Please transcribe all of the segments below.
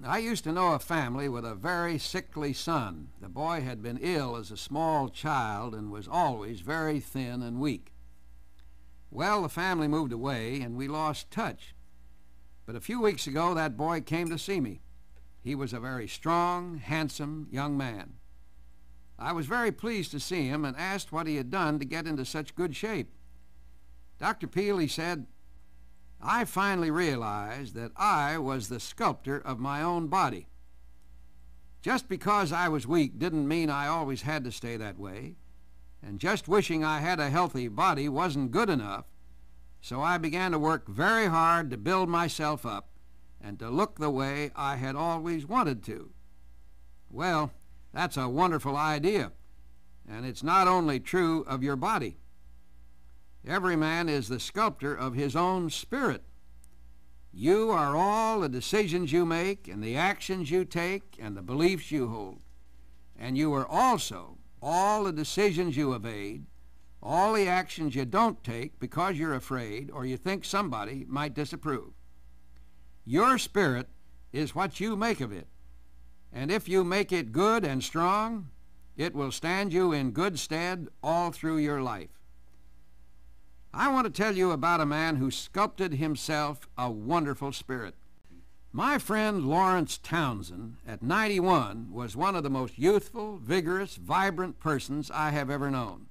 I used to know a family with a very sickly son. The boy had been ill as a small child and was always very thin and weak. Well, the family moved away and we lost touch. But a few weeks ago, that boy came to see me. He was a very strong, handsome young man. I was very pleased to see him and asked what he had done to get into such good shape. Dr. Peale, he said, I finally realized that I was the sculptor of my own body. Just because I was weak didn't mean I always had to stay that way, and just wishing I had a healthy body wasn't good enough, so I began to work very hard to build myself up and to look the way I had always wanted to. Well, that's a wonderful idea, and it's not only true of your body. Every man is the sculptor of his own spirit. You are all the decisions you make and the actions you take and the beliefs you hold. And you are also all the decisions you evade, all the actions you don't take because you're afraid or you think somebody might disapprove. Your spirit is what you make of it. And if you make it good and strong, it will stand you in good stead all through your life. I want to tell you about a man who sculpted himself a wonderful spirit. My friend Lawrence Townsend, at 91, was one of the most youthful, vigorous, vibrant persons I have ever known.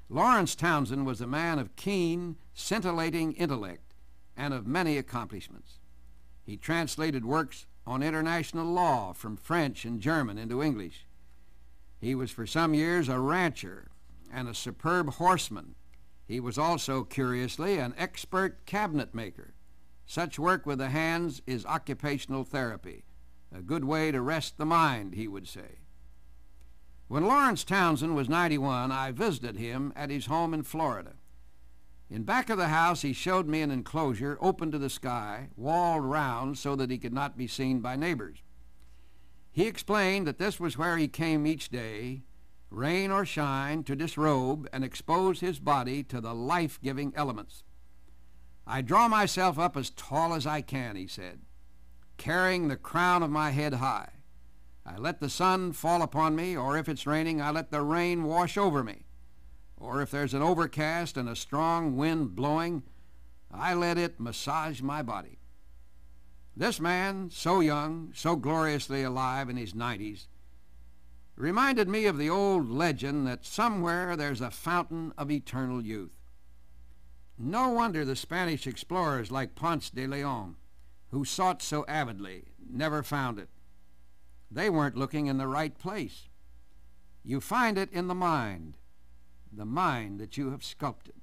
Lawrence Townsend was a man of keen, scintillating intellect and of many accomplishments. He translated works on international law from French and German into English. He was for some years a rancher and a superb horseman. He was also, curiously, an expert cabinet maker. Such work with the hands is occupational therapy, a good way to rest the mind, he would say. When Lawrence Townsend was 91, I visited him at his home in Florida. In back of the house, he showed me an enclosure open to the sky, walled round so that he could not be seen by neighbors. He explained that this was where he came each day, rain or shine, to disrobe and expose his body to the life-giving elements. I draw myself up as tall as I can, he said, carrying the crown of my head high. I let the sun fall upon me, or if it's raining, I let the rain wash over me. Or if there's an overcast and a strong wind blowing, I let it massage my body. This man, so young, so gloriously alive in his 90s, reminded me of the old legend that somewhere there's a fountain of eternal youth. No wonder the Spanish explorers like Ponce de Leon, who sought so avidly, never found it. They weren't looking in the right place. You find it in the mind that you have sculpted.